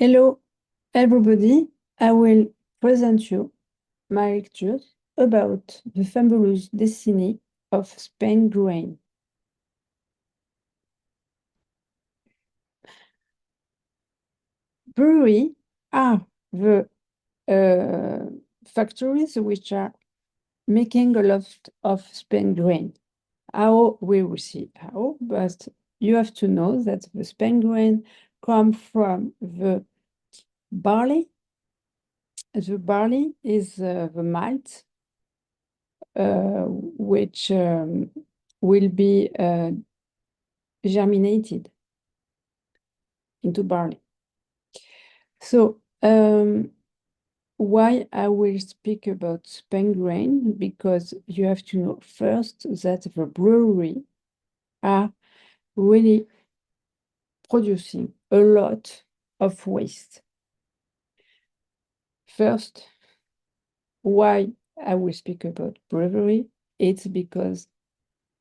Hello, everybody. I will present you my lectures about the fabulous destiny of Spain grain. Breweries are the factories which are making a lot of Spain grain. How we will see how, but you have to know that the Spain grain come from the barley. The barley is the malt which will be germinated into barley. So why I will speak about Spain grain? Because you have to know first that the brewery are really producing a lot of waste. First, why I will speak about brewery? It's because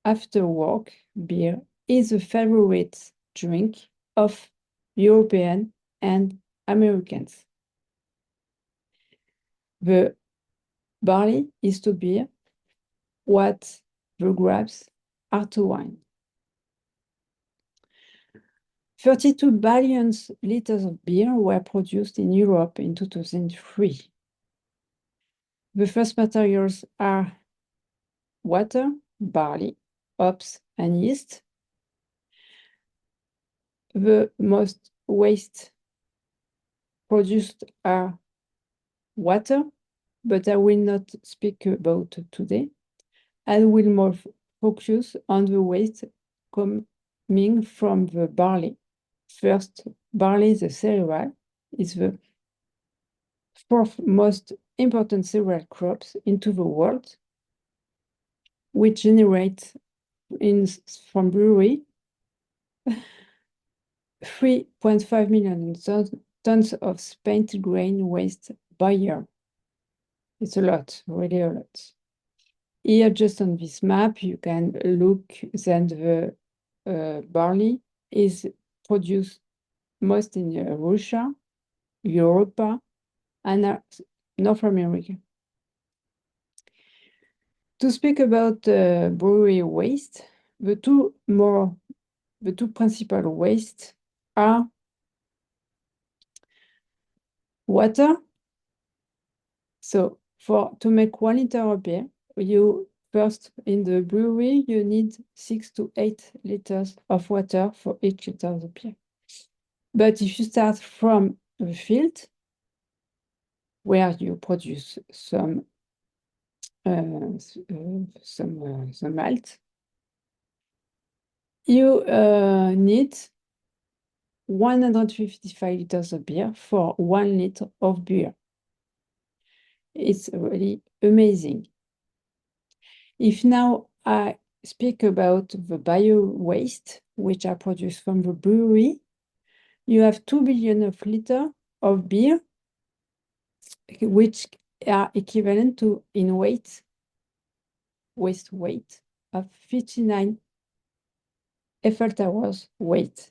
after work, beer is a favorite drink of European and Americans. The barley is to beer what the grapes are to wine. 32 billion liters of beer were produced in Europe in 2003. The first materials are water, barley, hops, and yeast. The most waste produced are water, but I will not speak about today. I will more focus on the waste coming from the barley. First, barley, the cereal, is the fourth most important cereal crops into the world, which generates from brewery 3.5 million tons of spent grain waste by year. It's a lot, really a lot. Here, just on this map, you can look that the barley is produced most in Russia, Europe, and North America. To speak about brewery waste, the two principal waste are water. So to make 1 liter of beer, you first in the brewery you need 6 to 8 liters of water for each liter of beer. But if you start from the field where you produce some malt, you need 155 liters of beer for 1 liter of beer. It's really amazing. If now I speak about the bio waste, which are produced from the brewery, you have 2 billion of liters of beer, which are equivalent to, in waste weight of 59 Eiffel Towers weight,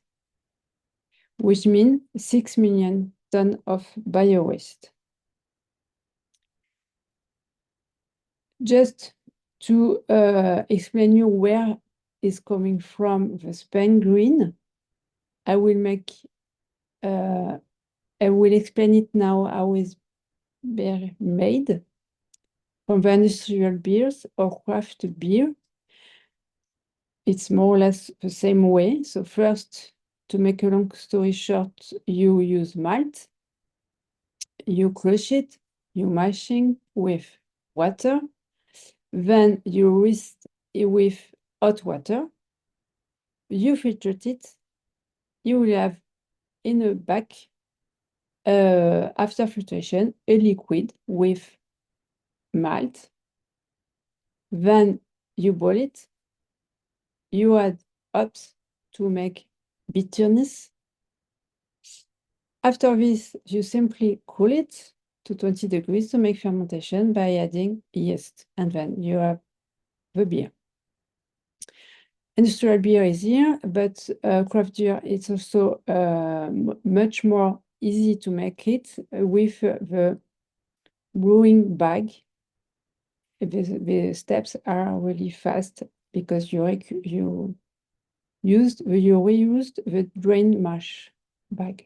which means 6 million tons of bio waste. Just to explain you where is coming from the Spain green, I will explain it now how is beer made from the industrial beers or craft beer. It's more or less the same way. So first, to make a long story short, you use malt, you crush it, you mashing with water, then you rinse it with hot water, you filter it, you will have in a back, after filtration, a liquid with malt, then you boil it, you add hops to make bitterness. After this, you simply cool it to 20 degrees to make fermentation by adding yeast, and then you have the beer. Industrial beer is here, but craft beer is also much more easy to make it with the brewing bag. The steps are really fast because you reused the drain mash bag.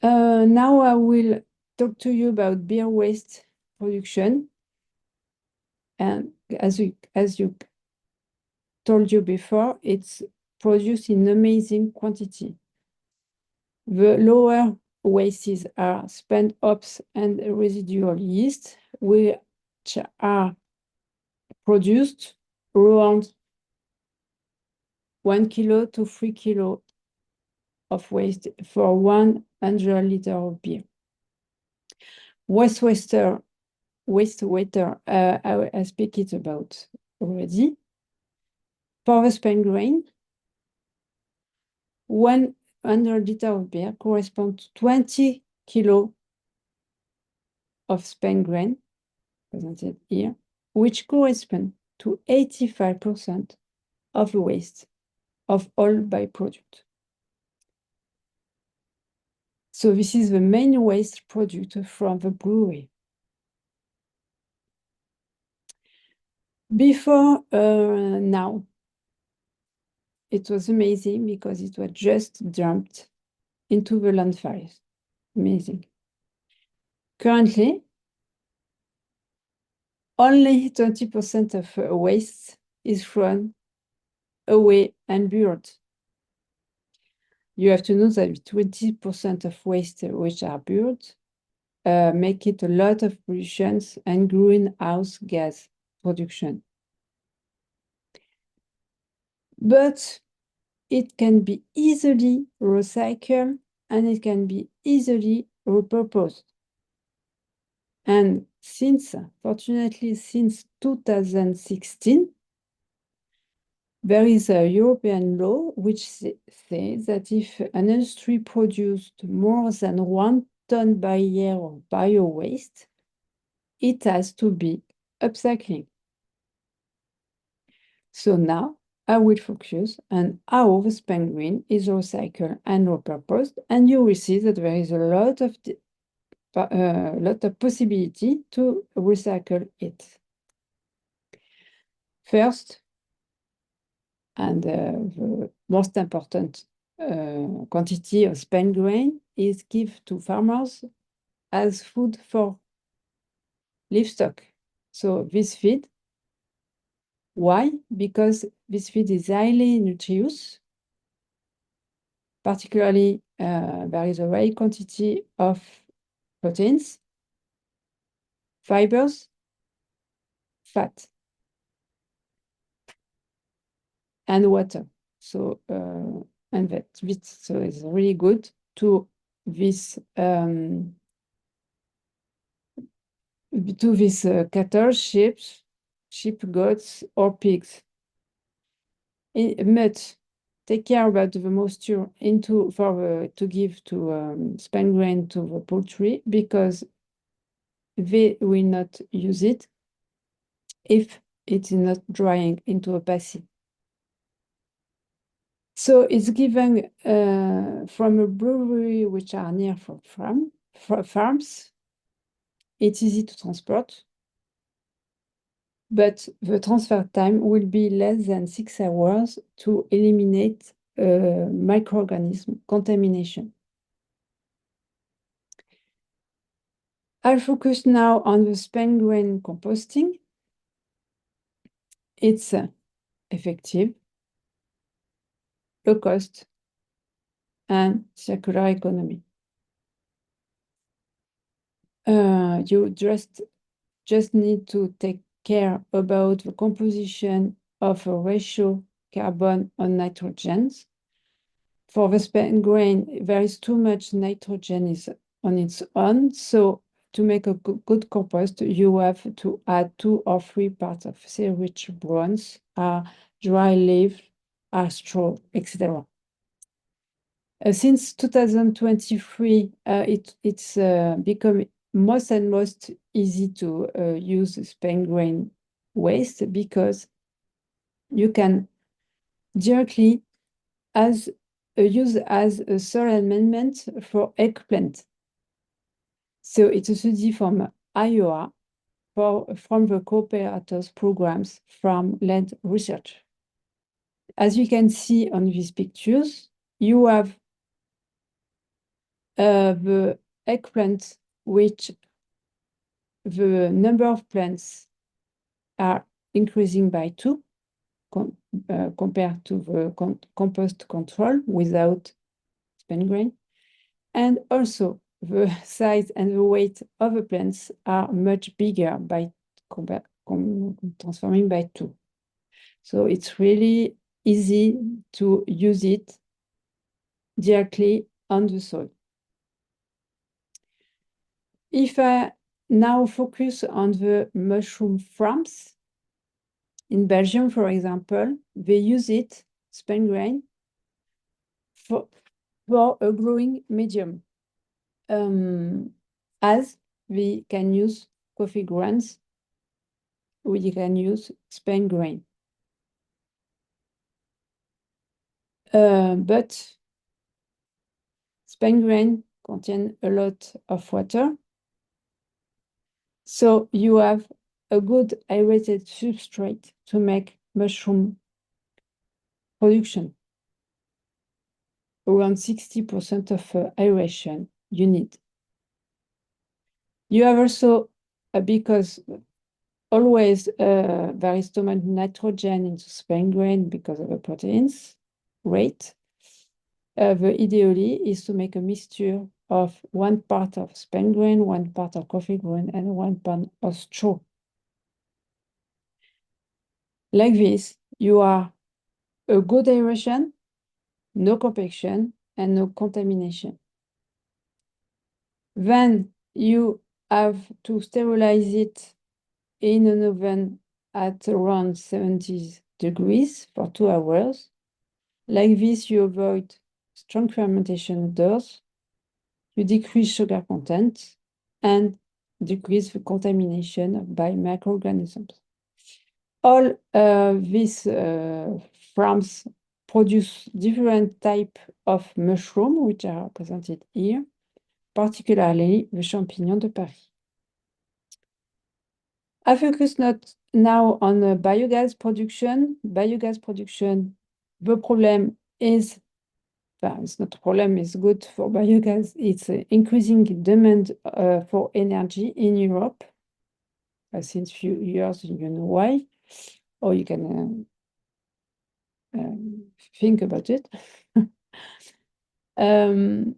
Now I will talk to you about beer waste production. And as you told you before, it's produced in amazing quantity. The lower wastes are spent hops and residual yeast, which are produced around 1 kilo to 3 kilo of waste for 100 liters of beer. Wastewater, I speak it about already. For the spent grain, 100 liters of beer corresponds to 20 kilo of spent grain, presented here, which correspond to 85% of the waste of all byproduct. So this is the main waste product from the brewery. Before now, it was amazing because it was just dumped into the landfills. Amazing. Currently, only 20% of waste is thrown away and buried. You have to know that 20% of waste which are buried make it a lot of pollution and greenhouse gas production. But it can be easily recycled and it can be easily repurposed. And fortunately, since 2016, there is a European law which says that if an industry produced more than 1 ton per year of bio-waste, it has to be upcycling. So now I will focus on how the spent grain is recycled and repurposed, and you will see that there is a lot of possibility to recycle it. First, and the most important quantity of spent grain is given to farmers as food for livestock. So this feed, why? Because this feed is highly nutritious. Particularly, there is a high quantity of proteins, fibers, fat, and water. So, and that so it's really good to this cattle, sheep, goats, or pigs. But take care about the moisture to give to spent grain to the poultry, because they will not use it if it is not drying into a passy. So it's given from a brewery which are near from farms. It's easy to transport, but the transfer time will be less than 6 hours to eliminate microorganism contamination. I'll focus now on the spent grain composting. It's effective, low cost, and circular economy. You just need to take care about the composition of a ratio carbon on nitrogens. For the spent grain, there is too much nitrogen on its own, so to make a good compost, you have to add 2 or 3 parts of sea-rich bones, dry leaf, straw, etc. Since 2023, it's become most and most easy to use spent grain waste, because you can directly, as used as a soil amendment for eggplant. So it's a study from Iowa from the cooperators programs from land research. As you can see on these pictures, you have the eggplant, which the number of plants are increasing by 2 compared to the compost control without spent grain. And also the size and the weight of the plants are much bigger by transforming by 2. So it's really easy to use it directly on the soil. If I now focus on the mushroom farms, in Belgium, for example, they use it, spent grain, for a growing medium, as we can use coffee grounds, we can use spent grain. But spent grain contain a lot of water, so you have a good aerated substrate to make mushroom production. Around 60% of aeration you need. You have also, because always there is too much nitrogen into spent grain because of the proteins rate. The ideally is to make a mixture of 1 part of spent grain, 1 part of coffee grain, and 1 part of straw. Like this, you are a good aeration, no compaction, and no contamination. Then you have to sterilize it in an oven at around 70 degrees for 2 hours. Like this, you avoid strong fermentation odors, you decrease sugar content, and decrease the contamination by microorganisms. All these farms produce different types of mushrooms, which are represented here, particularly the champignon de Paris. I focus not now on biogas production. Biogas production, the problem is, it's not a problem, it's good for biogas. It's increasing demand for energy in Europe since few years, you know why, or you can think about it. The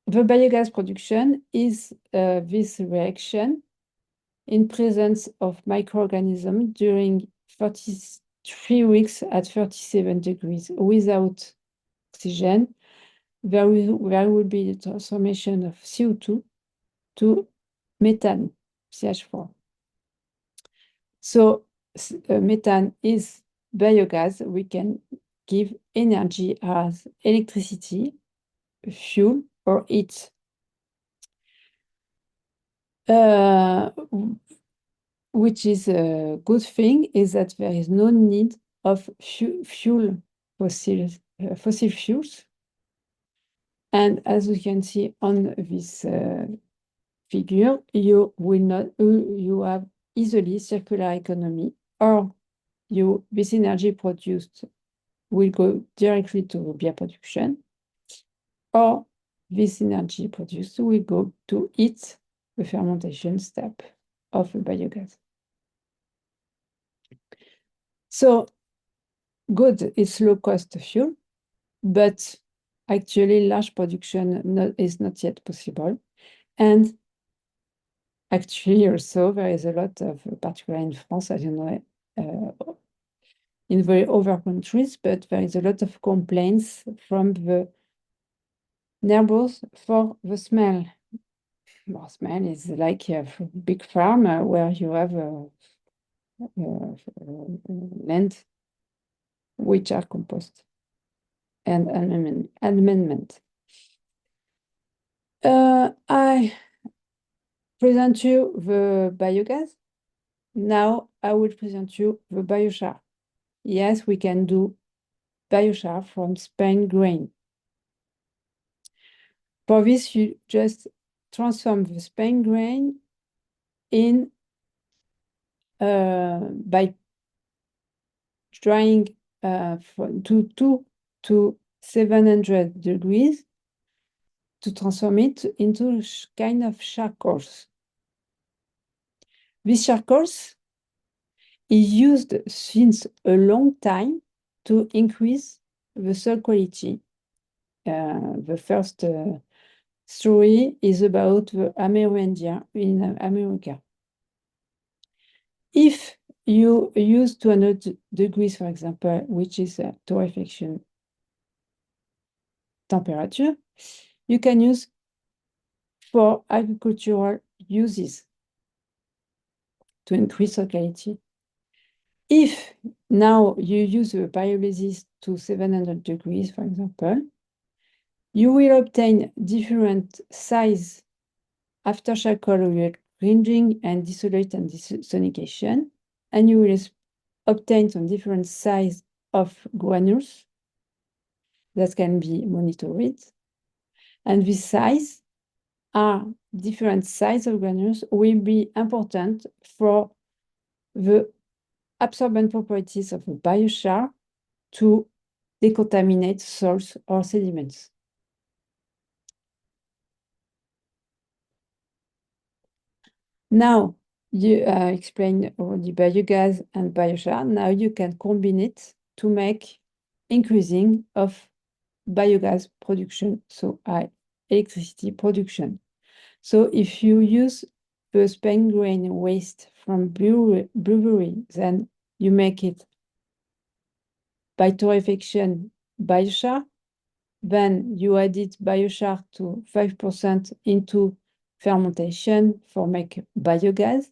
biogas production is this reaction in presence of microorganisms during 33 weeks at 37 degrees without oxygen. There will be the transformation of CO2 to methane, CH4. So methane is biogas. We can give energy as electricity, fuel, or heat. Which is a good thing is that there is no need of fossil fuels. And as you can see on this figure, you have easily circular economy, or this energy produced will go directly to beer production, or this energy produced will go to heat the fermentation step of the biogas. So good, it's low-cost fuel, but actually large production is not yet possible. And actually also there is a lot of, particularly in France, as you know, in very other countries, but there is a lot of complaints from the neighbors for the smell. Well, smell is like a big farm where you have land which are compost and amendment. I present you the biogas. Now I will present you the biochar. Yes, we can do biochar from spent grain. For this, you just transform the spent grain in by drying from 2 to 700 degrees to transform it into kind of charcoals. This charcoals is used since a long time to increase the soil quality. The first story is about the Amerindia in America. If you use 200 degrees, for example, which is a torrefaction temperature, you can use for agricultural uses to increase soil quality. If now you use the pyrolysis to 700 degrees, for example, you will obtain different size after charcoal will grinding and distillate and sonication, and you will obtain some different size of granules that can be monitored. And this size are different size of granules will be important for the absorbent properties of the biochar to decontaminate soils or sediments. Now, you explained already biogas and biochar. Now you can combine it to make increasing of biogas production, so electricity production. So if you use the spent grain waste from brewery, then you make it by torrefaction biochar, then you added biochar to 5% into fermentation for make biogas.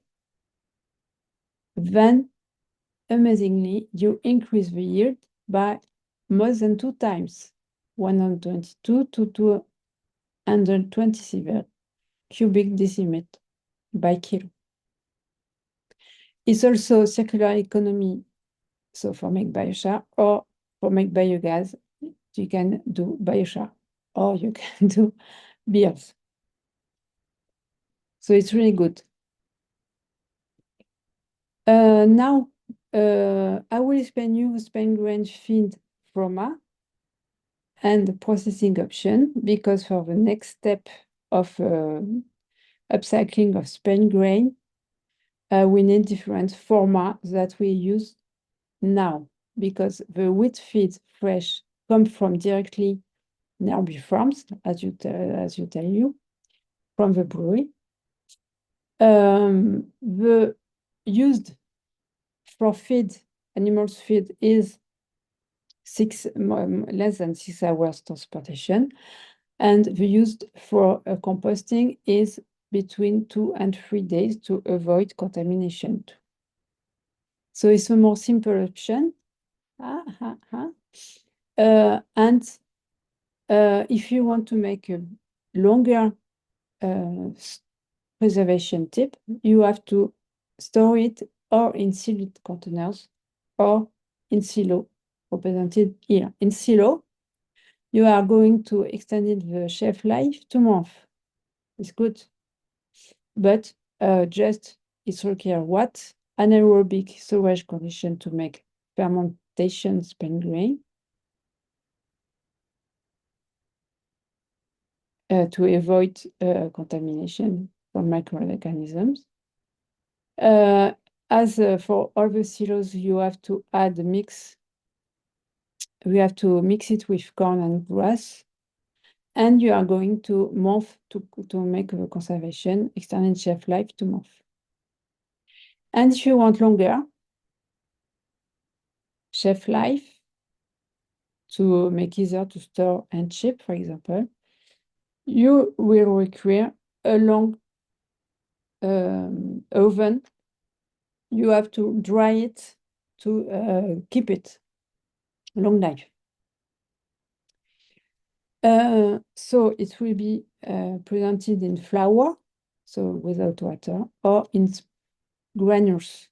Then, amazingly, you increase the yield by more than 2 times, 122 to 227 cubic decimeter by kilo. It's also circular economy, so for make biochar or for make biogas, you can do biochar or you can do beers. So it's really good. Now, I will explain you the spent grain feed format and the processing option, because for the next step of upcycling of spent grain, we need different format that we use now, because the wheat feed fresh come from directly nearby farms, as you tell you, from the brewery. The used for feed, animals feed is less than 6 hours transportation, and the used for composting is between 2 and 3 days to avoid contamination. So it's a more simple option. And if you want to make a longer preservation tip, you have to store it or in sealed containers or in silo, represented here. In silo, you are going to extend the shelf life 2 months. It's good. But just it's require what? Anaerobic storage condition to make fermentation spent grain. To avoid contamination from microorganisms. As for all the silos, you have to add a mix. We have to mix it with corn and grass, and you are going to month to make the conservation, extended shelf life 2 months. And if you want longer shelf life to make easier to store and ship, for example, you will require a long oven. You have to dry it to keep it long life. So it will be presented in flour, so without water, or in granules.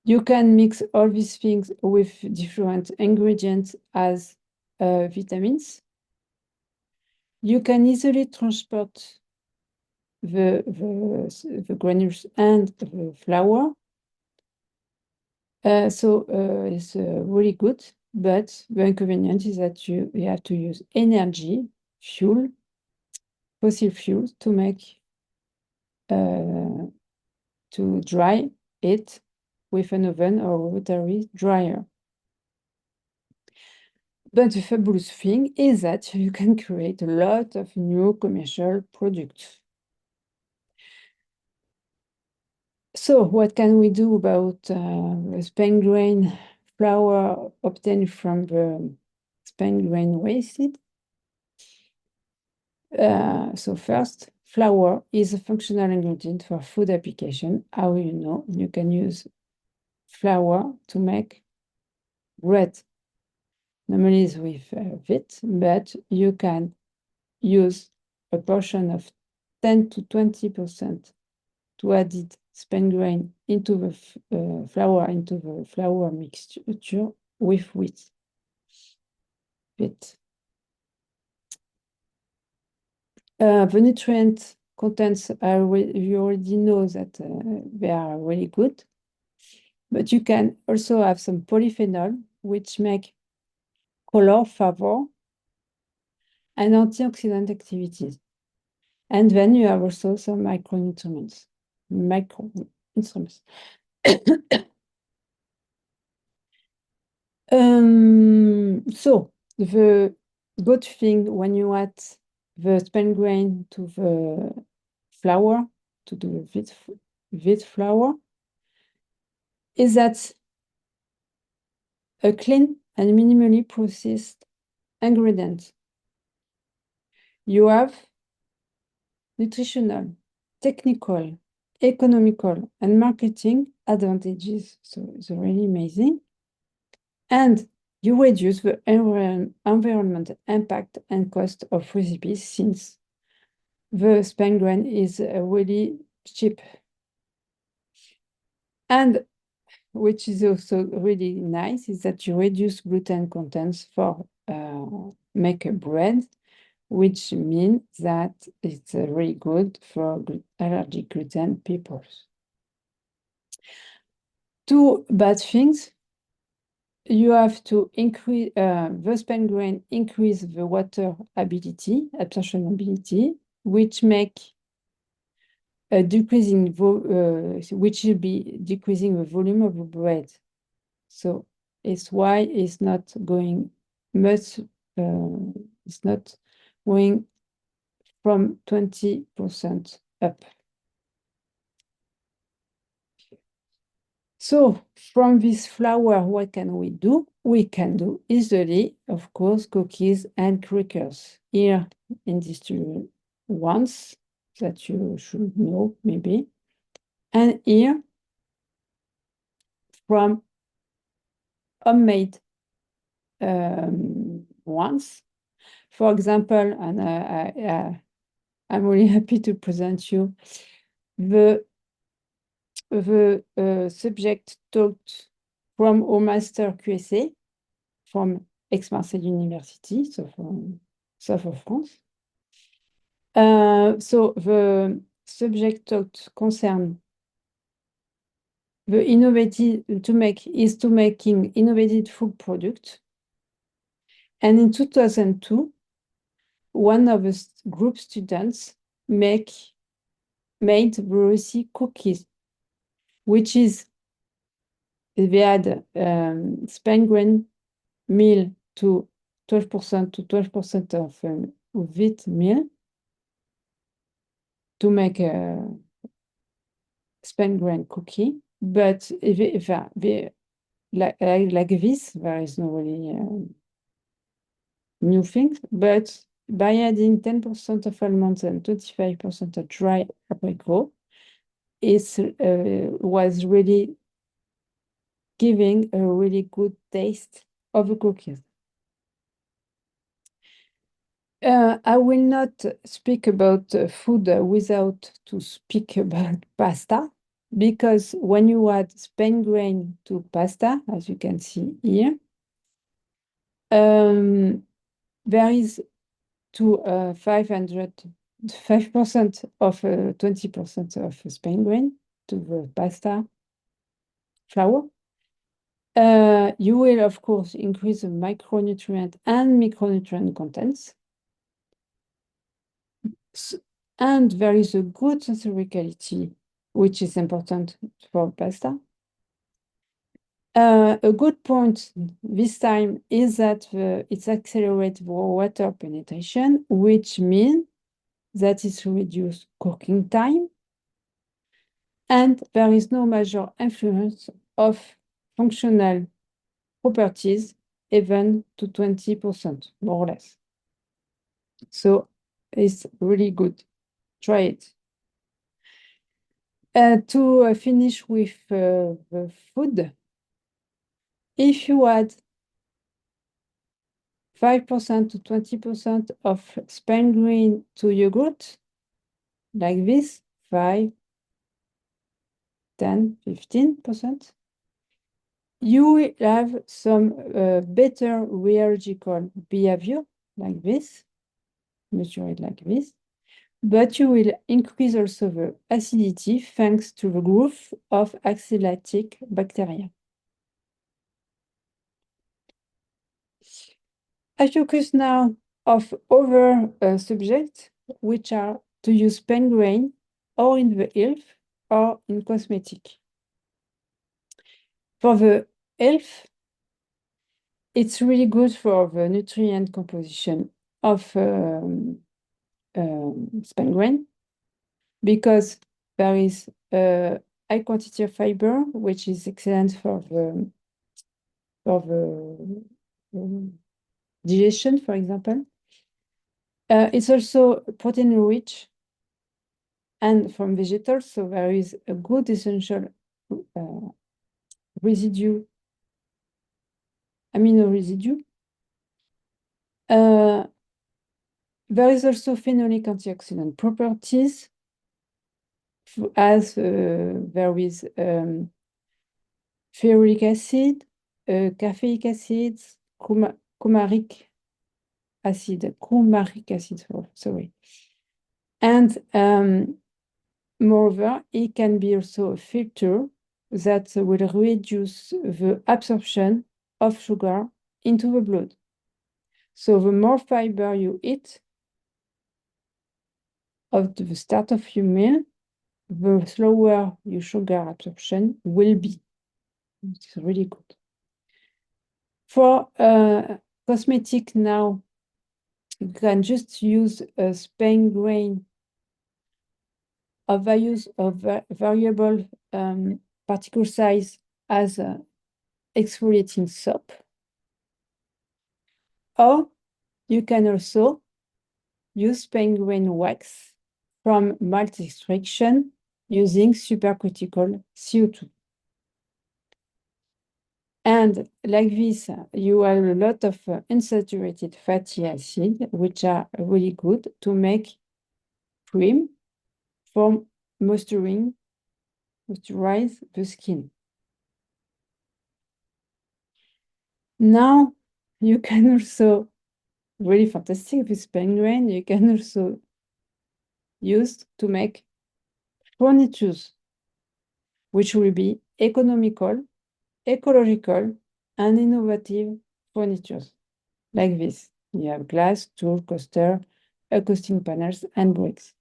You can mix all these things with different ingredients as vitamins. You can easily transport the granules and the flour. So it's really good, but the inconvenience is that you have to use energy, fuel, fossil fuels to make to dry it with an oven or rotary dryer. But the fabulous thing is that you can create a lot of new commercial products. So what can we do about the spent grain flour obtained from the spent grain wasted? So first, flour is a functional ingredient for food application. How you know? You can use flour to make bread. Normally it's with wheat, but you can use a portion of 10 to 20% to add it spent grain into the flour mixture with wheat. The nutrient contents you already know that they are really good, but you can also have some polyphenol which make color, favor, and antioxidant activities. And then you have also some micronutrients. So the good thing when you add the spent grain to the flour, to the wheat flour, is that a clean and minimally processed ingredient. You have nutritional, technical, economical, and marketing advantages. So it's really amazing. And you reduce the environmental impact and cost of recipes since the spent grain is really cheap. And which is also really nice is that you reduce gluten contents for make a bread, which means that it's really good for allergic gluten people. Two bad things. You have to increase the spent grain, increase the water ability, absorption ability, which make a decreasing which will be decreasing the volume of the bread. So it's why it's not going much. It's not going from 20% up. So from this flour, what can we do? We can do easily, of course, cookies and crackers. Here in these two ones that you should know maybe. And here from homemade ones. For example, and I'm really happy to present you the subject taught from our master QSA from Aix-Marseille University, so from south of France. So the subject taught concern the innovative making innovative food product. And in 2002, one of the group students made Brussels cookies, which is they had spent grain meal to 12% of wheat meal to make a spent grain cookie. But if like this, there is no really new things. But by adding 10% of almonds and 25% of dry apricot, it was really giving a really good taste of the cookies. I will not speak about food without to speak about pasta, because when you add spent grain to pasta, as you can see here, there is to 5% of 20% of Spain grain to the pasta flour. You will, of course, increase the micronutrient and micronutrient contents. And there is a good sensoriality, which is important for pasta. A good point this time is that it accelerates water penetration, which means that it reduces cooking time, and there is no major influence of functional properties, even to 20%, more or less. So it's really good. Try it. To finish with the food, if you add 5% to 20% of Spain grain to yogurt, like this, 5, 10, 15%, you will have some better rheological behavior, like this, measure it like this, but you will increase also the acidity thanks to the growth of acrylatic bacteria. I focus now of other subjects, which are to use Spain grain or in the health or in cosmetic. For the health, it's really good for the nutrient composition of Spain grain because there is a high quantity of fiber, which is excellent for the digestion, for example. It's also protein rich and from vegetables, so there is a good essential residue, amino residue. There is also phenolic antioxidant properties, as there is ferulic acid, caffeic acid, coumaric acid, sorry. And moreover, it can be also a filter that will reduce the absorption of sugar into the blood. So the more fiber you eat at the start of your meal, the slower your sugar absorption will be. It's really good. For cosmetic now, you can just use a Spain grain of variable particle size as a exfoliating soap. Or you can also use Spain grain wax from malt extraction using supercritical CO2. And like this, you have a lot of unsaturated fatty acids, which are really good to make cream for moisturize the skin. Now, you can also, really fantastic with Spain grain, you can also use to make furniture, which will be economical, ecological, and innovative furniture, like this. You have glass, tool, coaster, acoustic panels, and bricks.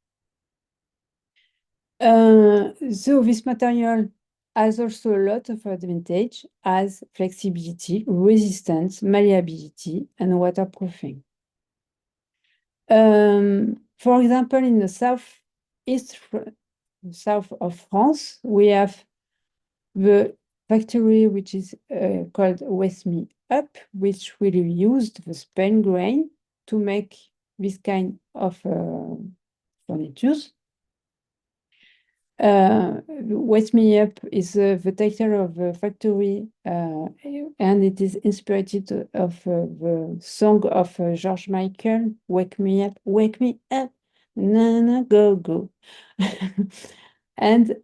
So this material has also a lot of advantage as flexibility, resistance, malleability, and waterproofing. For example, in the south of France, we have the factory which is called Waste Me Up, which will use the Spain grain to make this kind of furniture. Waste Me Up is the title of the factory, and it is inspired of the song of George Michael, Wake Me Up, na na go go. And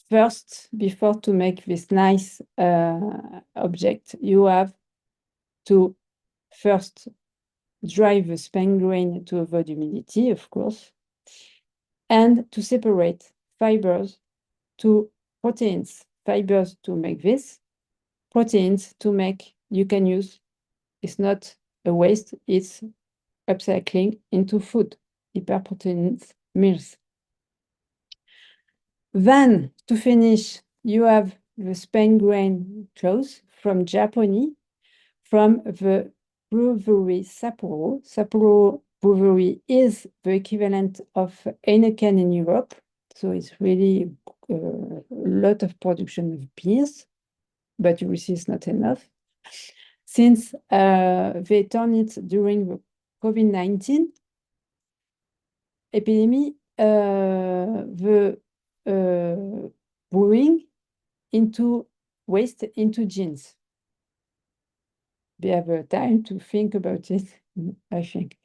first, before to make this nice object, you have to first dry the spent grain to avoid humidity, of course, and to separate fibers to proteins, fibers to make this, proteins to make you can use. It's not a waste, it's upcycling into food, hyperproteins meals. Then, to finish, you have the spent grain cloth from Japanese, from the brewery Sapporo. Sapporo brewery is the equivalent of Heineken in Europe. So it's really a lot of production of beers, but you will see it's not enough. Since they turned it during the COVID-19 epidemic, the brewing into waste into jeans. They have time to think about it, I think.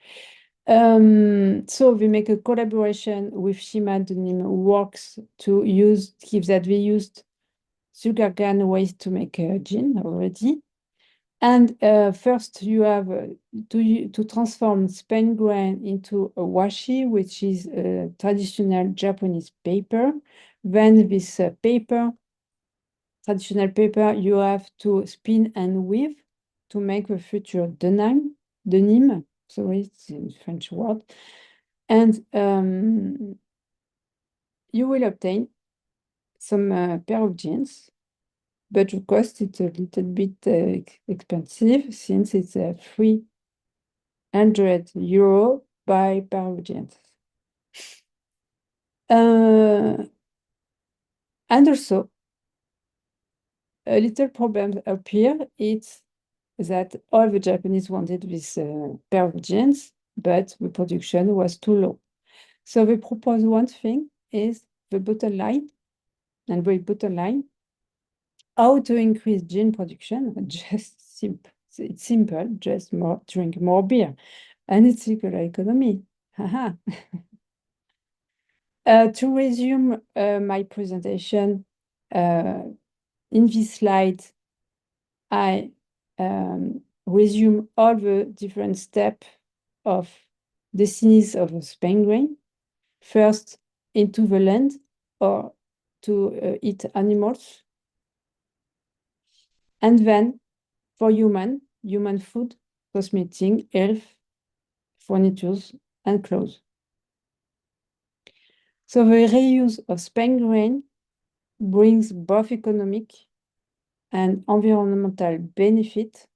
So we make a collaboration with Shima Denim who works to give that we used sugarcane waste to make a gin already. And first you have to transform spent grain into a washi, which is a traditional Japanese paper. Then this traditional paper, you have to spin and weave to make the future denim, sorry, it's a French word. And you will obtain some pair of jeans, but the cost is a little bit expensive since it's €300 by pair of jeans. And also, a little problem up here, it's that all the Japanese wanted this pair of jeans, but the production was too low. So they propose one thing is the bottom line, and the bottom line, how to increase gin production, just simple. It's simple, just drink more beer. And it's circular economy. Haha. To resume my presentation, in this slide, I resume all the different steps of destinies of a spent grain. First, into the land or to eat animals. And then for human food, cosmetic, health, furniture, and clothes. So the reuse of spent grain brings both economic and environmental benefit,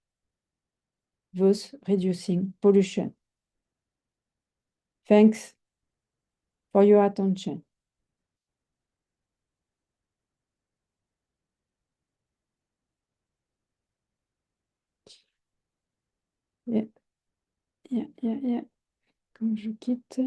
thus reducing pollution. Thanks for your attention. Yeah. Comme je quitte.